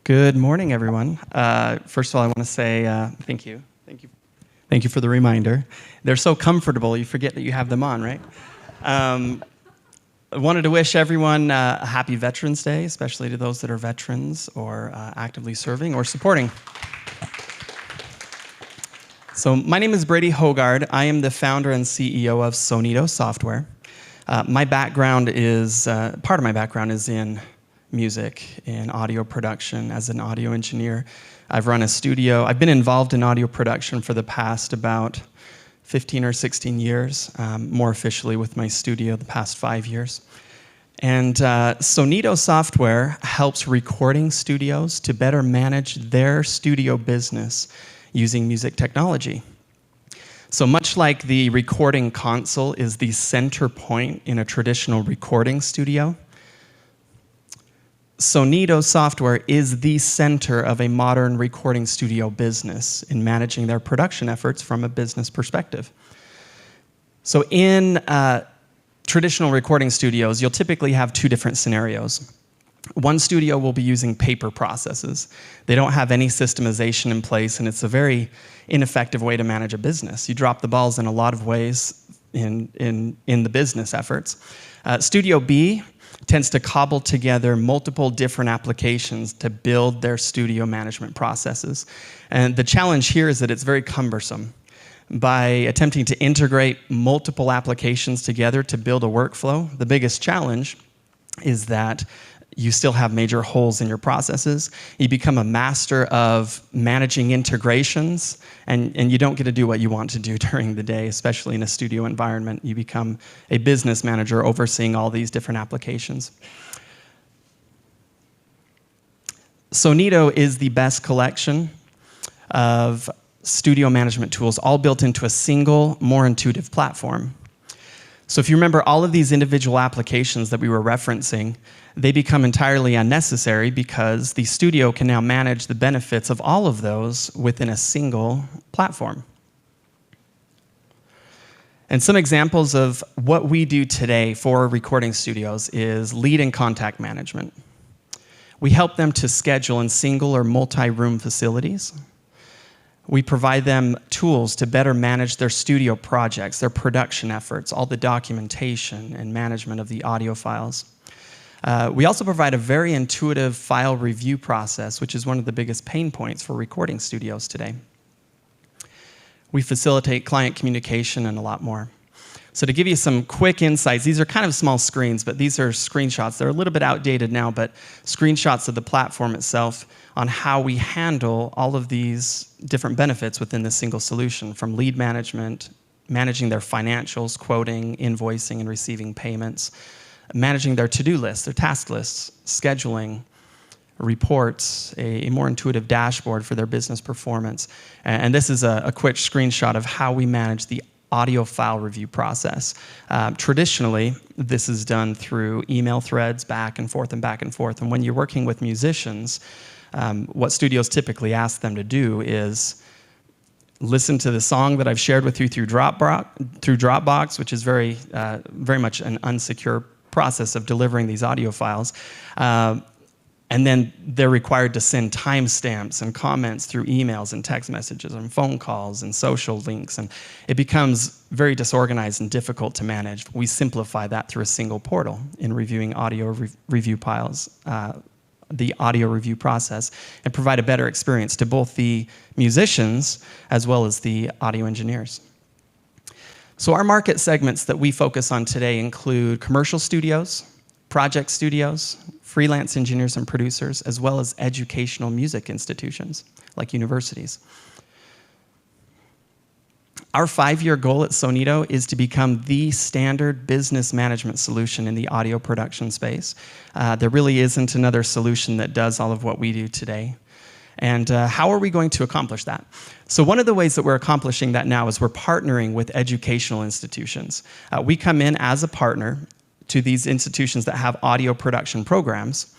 Good morning, everyone. First of all, I want to say thank you. Thank you for the reminder. They're so comfortable, you forget that you have them on, right? I wanted to wish everyone a happy Veterans Day, especially to those that are veterans or actively serving or supporting. So my name is Brady Hogard. I am the founder and CEO of Sonido Software. My background is, part of my background is in music, in audio production as an audio engineer. I've run a studio. I've been involved in audio production for the past about 15 or 16 years, more officially with my studio the past 5 years. And Sonido Software helps recording studios to better manage their studio business using music technology. So much like the recording console is the center point in a traditional recording studio, Sonido Software is the center of a modern recording studio business in managing their production efforts from a business perspective. So in traditional recording studios, you'll typically have two different scenarios. One studio will be using paper processes. They don't have any systemization in place, and it's a very ineffective way to manage a business. You drop the balls in a lot of ways in the business efforts. Studio B tends to cobble together multiple different applications to build their studio management processes. And the challenge here is that it's very cumbersome. By attempting to integrate multiple applications together to build a workflow, the biggest challenge is that you still have major holes in your processes. You become a master of managing integrations, and you don't get to do what you want to do during the day, especially in a studio environment. You become a business manager overseeing all these different applications. Sonido is the best collection of studio management tools, all built into a single, more intuitive platform. So if you remember all of these individual applications that we were referencing, they become entirely unnecessary because the studio can now manage the benefits of all of those within a single platform. And some examples of what we do today for recording studios is lead and contact management. We help them to schedule in single or multi-room facilities. We provide them tools to better manage their studio projects, their production efforts, all the documentation and management of the audio files. We also provide a very intuitive file review process, which is one of the biggest pain points for recording studios today. We facilitate client communication and a lot more. So to give you some quick insights, these are kind of small screens, but these are screenshots. They're a little bit outdated now, but screenshots of the platform itself on how we handle all of these different benefits within this single solution, from lead management, managing their financials, quoting, invoicing, and receiving payments, managing their to-do lists, their task lists, scheduling, reports, a more intuitive dashboard for their business performance. And this is a quick screenshot of how we manage the audio file review process. Traditionally, this is done through email threads back and forth and back and forth. And when you're working with musicians, what studios typically ask them to do is listen to the song that I've shared with you through Dropbox, which is very much an unsecure process of delivering these audio files. And then they're required to send timestamps and comments through emails and text messages and phone calls and social links. And it becomes very disorganized and difficult to manage. We simplify that through a single portal in reviewing audio review files, the audio review process, and provide a better experience to both the musicians as well as the audio engineers. So our market segments that we focus on today include commercial studios, project studios, freelance engineers and producers, as well as educational music institutions like universities. Our 5-year goal at Sonido is to become the standard business management solution in the audio production space. There really isn't another solution that does all of what we do today. And how are we going to accomplish that? So one of the ways that we're accomplishing that now is we're partnering with educational institutions. We come in as a partner to these institutions that have audio production programs,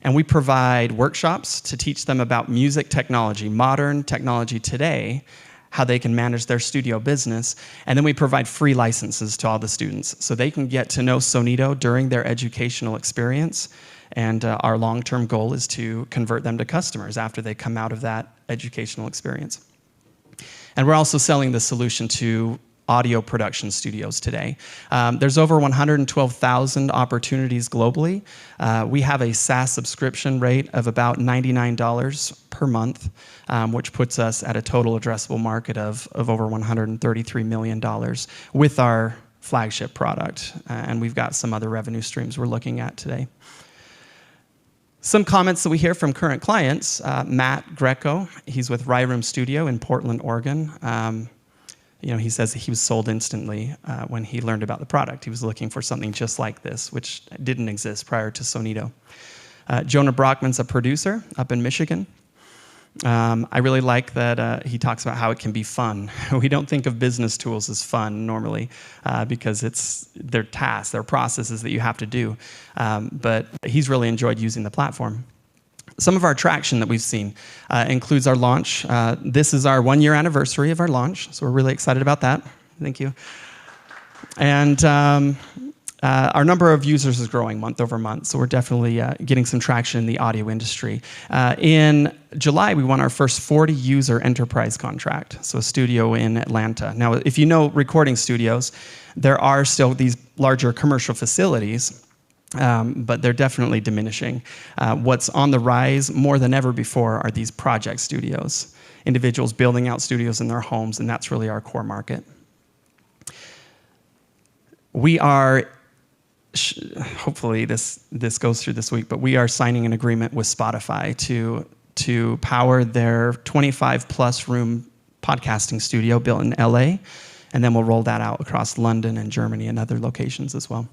and we provide workshops to teach them about music technology, modern technology today, how they can manage their studio business, and then we provide free licenses to all the students so they can get to know Sonido during their educational experience And our long-term goal is to convert them to customers after they come out of that educational experience. And we're also selling the solution to audio production studios today. There's over 112,000 opportunities globally. We have a SaaS subscription rate of about $99 per month, which puts us at a total addressable market of over $133 million with our flagship product. And we've got some other revenue streams we're looking at today. Some comments that we hear from current clients, Matt Greco, he's with Rye Room Studio in Portland, Oregon. He says he was sold instantly when he learned about the product. He was looking for something just like this, which didn't exist prior to Sonido. Jonah Brockman's a producer up in Michigan. I really like that he talks about how it can be fun. We don't think of business tools as fun normally because they're tasks, they're processes that you have to do. But he's really enjoyed using the platform. Some of our traction that we've seen includes our launch. This is our 1-year anniversary of our launch, so we're really excited about that. Thank you. And our number of users is growing month over month, so we're definitely getting some traction in the audio industry. In July, we won our first 40-user enterprise contract, so a studio in Atlanta. Now, if you know recording studios, there are still these larger commercial facilities, but they're definitely diminishing. What's on the rise more than ever before are these project studios, individuals building out studios in their homes, and that's really our core market. We are, hopefully this goes through this week, but we are signing an agreement with Spotify to power their 25-plus room podcasting studio built in LA, and then we'll roll that out across London and Germany and other locations as well.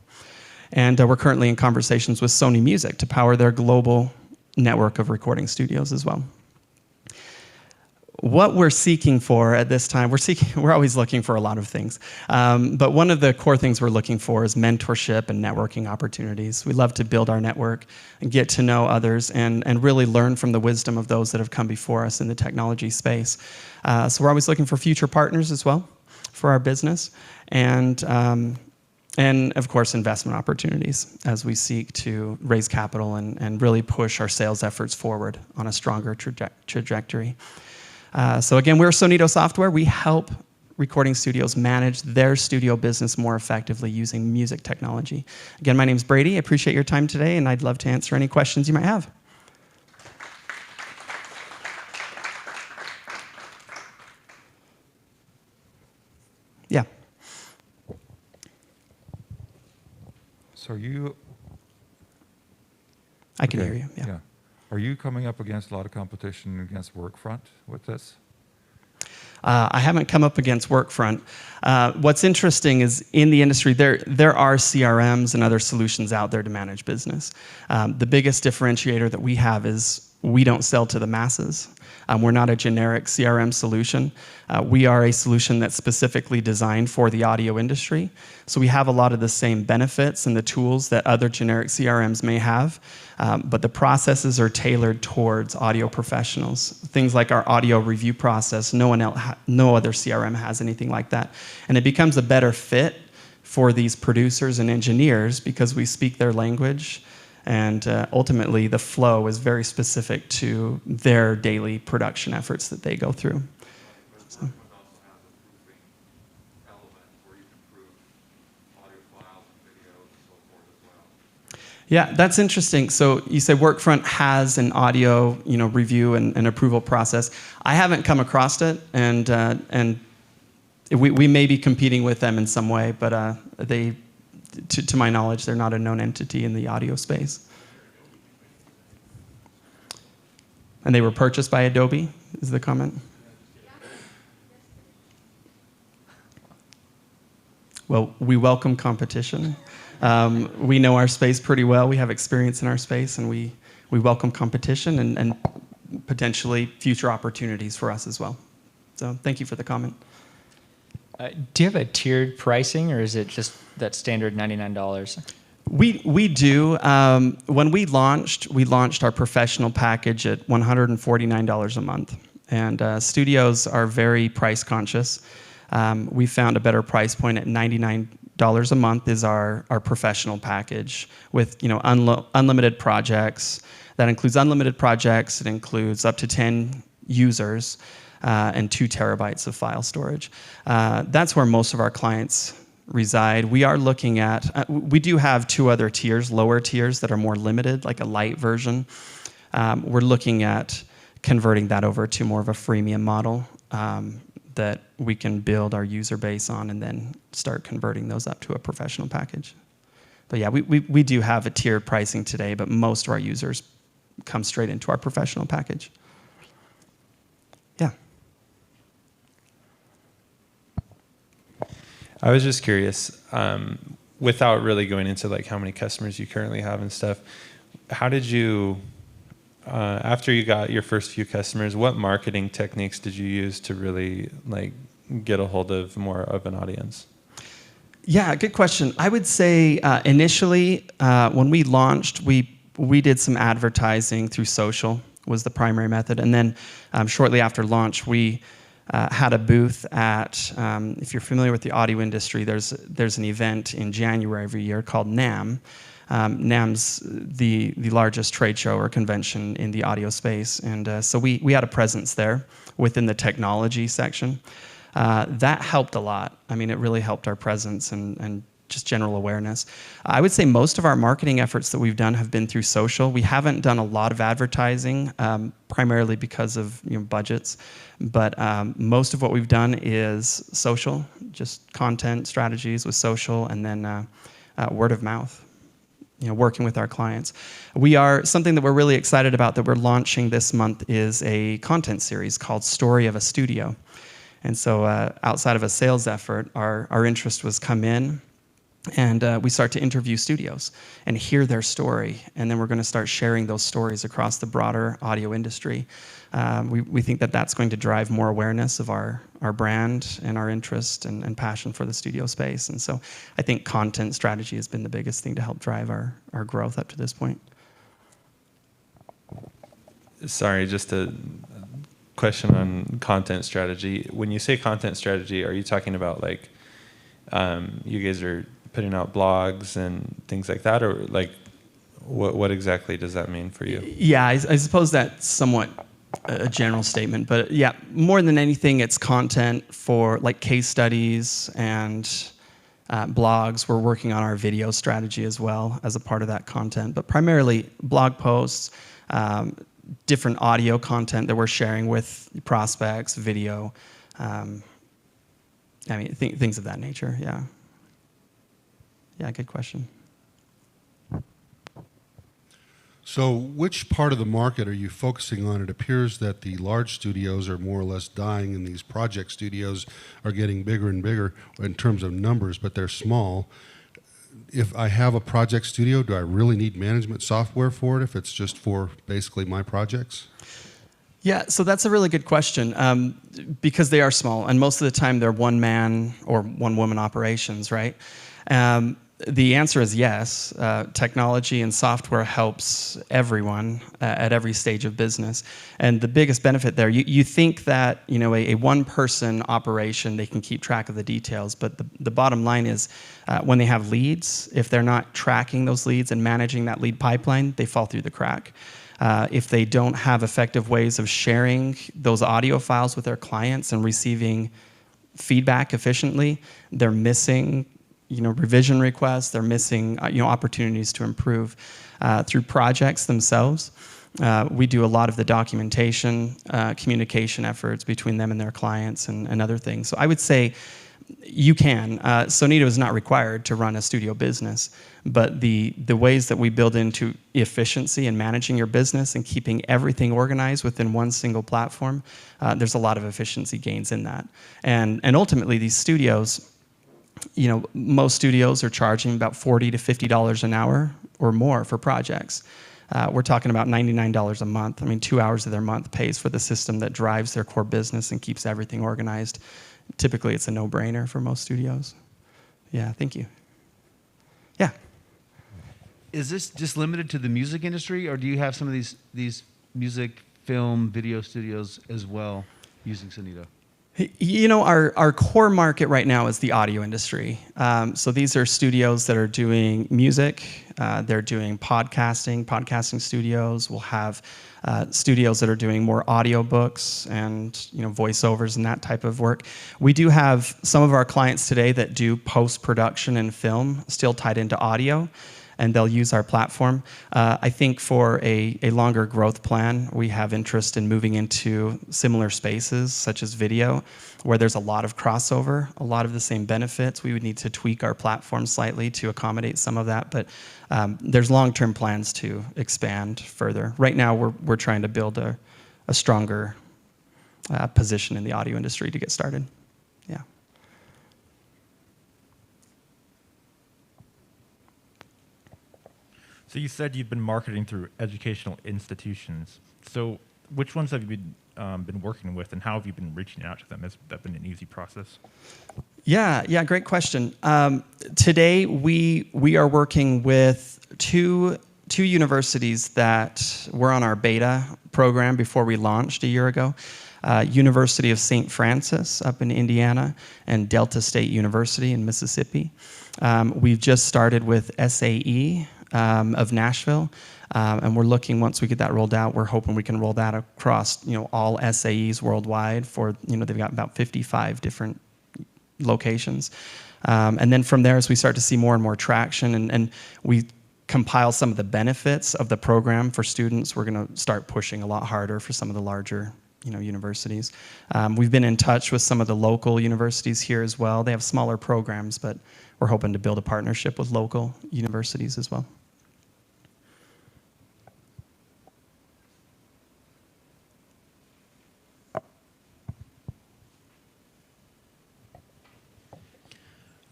And we're currently in conversations with Sony Music to power their global network of recording studios as well. What we're seeking for at this time, we're always looking for a lot of things. But one of the core things we're looking for is mentorship and networking opportunities. We love to build our network and get to know others and really learn from the wisdom of those that have come before us in the technology space. So we're always looking for future partners as well for our business. And of course, investment opportunities as we seek to raise capital and really push our sales efforts forward on a stronger trajectory. So again, we're Sonido Software. We help recording studios manage their studio business more effectively using music technology. Again, my name's Brady. I appreciate your time today, and I'd love to answer any questions you might have. Yeah. So I can hear you, yeah. Are you coming up against a lot of competition against Workfront with this? I haven't come up against Workfront. What's interesting is in the industry, there are CRMs and other solutions out there to manage business. The biggest differentiator that we have is we don't sell to the masses. We're not a generic CRM solution. We are a solution that's specifically designed for the audio industry. So we have a lot of the same benefits and the tools that other generic CRMs may have, but the processes are tailored towards audio professionals. Things like our audio review process, no other CRM has anything like that. And it becomes a better fit for these producers and engineers because we speak their language. And ultimately, the flow is very specific to their daily production efforts that they go through. So. Yeah, that's interesting. So you say Workfront has an audio, review and approval process. I haven't come across it, and we may be competing with them in some way, but to my knowledge, they're not a known entity in the audio space. And they were purchased by Adobe, is the comment? Well, we welcome competition. We know our space pretty well. We have experience in our space, and we welcome competition and potentially future opportunities for us as well. So thank you for the comment. Do you have a tiered pricing, or is it just that standard $99? We do. When we launched our professional package at $149 a month. And studios are very price conscious. We found a better price point at $99 a month is our professional package with unlimited projects. That includes unlimited projects. It includes up to 10 users and 2 terabytes of file storage. That's where most of our clients reside. We are looking at, we do have 2 other tiers, lower tiers that are more limited, like a light version. We're looking at converting that over to more of a freemium model that we can build our user base on and then start converting those up to a professional package. But yeah, we do have a tiered pricing today, but most of our users come straight into our professional package. Yeah. I was just curious, without really going into like how many customers you currently have and stuff, how did you, after you got your first few customers, what marketing techniques did you use to really like get a hold of more of an audience? Yeah, good question. I would say initially when we launched, we did some advertising through social was the primary method. And then shortly after launch, we had a booth at, if you're familiar with the audio industry, there's an event in January every year called NAMM. NAMM's the largest trade show or convention in the audio space. And so we had a presence there within the technology section. That helped a lot. I mean, it really helped our presence and just general awareness. I would say most of our marketing efforts that we've done have been through social. We haven't done a lot of advertising, primarily because of budgets. But most of what we've done is social, just content strategies with social, and then word of mouth. Working with our clients. Something that we're really excited about that we're launching this month is a content series called Story of a Studio. And so outside of a sales effort, our interest was come in and we start to interview studios and hear their story. And then we're going to start sharing those stories across the broader audio industry. We think that that's going to drive more awareness of our brand and our interest and passion for the studio space. And so I think content strategy has been the biggest thing to help drive our growth up to this point. Sorry, just a question on content strategy. When you say content strategy, are you talking about like you guys are putting out blogs and things like that, or like what exactly does that mean for you? Yeah, I suppose that's somewhat a general statement, but yeah, more than anything, it's content for like case studies and blogs. We're working on our video strategy as well as a part of that content, but primarily blog posts, different audio content that we're sharing with prospects, video, things of that nature. Yeah. Yeah, good question. So which part of the market are you focusing on? It appears that the large studios are more or less dying and these project studios are getting bigger and bigger in terms of numbers, but they're small. If I have a project studio, do I really need management software for it if it's just for basically my projects? Yeah, so that's a really good question because they are small and most of the time they're one-man or one-woman operations, right? The answer is yes. Technology and software helps everyone at every stage of business. And the biggest benefit there, you think that a one-person operation, they can keep track of the details, but the bottom line is when they have leads, if they're not tracking those leads and managing that lead pipeline, they fall through the crack. If they don't have effective ways of sharing those audio files with their clients and receiving feedback efficiently, they're missing revision requests, they're missing opportunities to improve through projects themselves. We do a lot of the documentation, communication efforts between them and their clients and other things. So I would say you can. Sonido is not required to run a studio business, but the ways that we build into efficiency in managing your business and keeping everything organized within one single platform, there's a lot of efficiency gains in that. And ultimately, these studios, most studios are charging about $40 to $50 an hour or more for projects. We're talking about $99 a month. 2 hours of their month pays for the system that drives their core business and keeps everything organized. Typically, it's a no-brainer for most studios. Yeah, thank you. Yeah. Is this just limited to the music industry, or do you have some of these music, film, video studios as well using Sonido? You know, our core market right now is the audio industry. So these are studios that are doing music, they're doing podcasting studios. We'll have studios that are doing more audiobooks and, you know, voiceovers and that type of work. We do have some of our clients today that do post-production and film still tied into audio, and they'll use our platform. I think for a longer growth plan, we have interest in moving into similar spaces, such as video, where there's a lot of crossover, a lot of the same benefits. We would need to tweak our platform slightly to accommodate some of that, but there's long-term plans to expand further. Right now, we're trying to build a stronger position in the audio industry to get started. Yeah. So you said you've been marketing through educational institutions. So which ones have you been working with, and how have you been reaching out to them? Has that been an easy process? Yeah, great question. Today we are working with two universities that were on our beta program before we launched a year ago. University of St. Francis up in Indiana and Delta State University in Mississippi. We've just started with SAE of Nashville, and we're looking, once we get that rolled out, we're hoping we can roll that across, you know, all SAEs worldwide. For, you know, they've got about 55 different locations, and then from there, as we start to see more and more traction, and we compile some of the benefits of the program for students, we're going to start pushing a lot harder for some of the larger, you know, universities. We've been in touch with some of the local universities here as well. They have smaller programs, but we're hoping to build a partnership with local universities as well.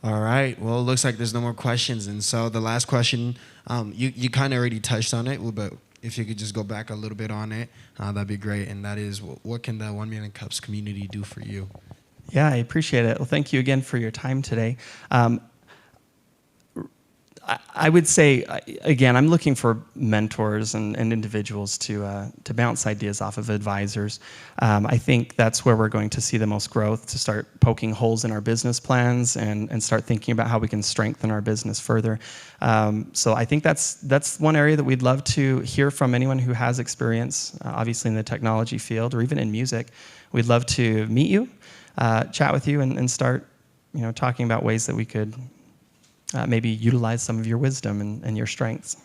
All right. Well, it looks like there's no more questions. And so the last question, you kind of already touched on it, but if you could just go back a little bit on it, that'd be great. And that is, what can the 1 Million Cups community do for you? Yeah, I appreciate it. Well, thank you again for your time today. I would say, again, I'm looking for mentors and individuals to bounce ideas off of advisors. I think that's where we're going to see the most growth, to start poking holes in our business plans and start thinking about how we can strengthen our business further. So I think that's one area that we'd love to hear from anyone who has experience, obviously in the technology field or even in music. We'd love to meet you, chat with you, and start, you know, talking about ways that we could maybe utilize some of your wisdom and your strengths.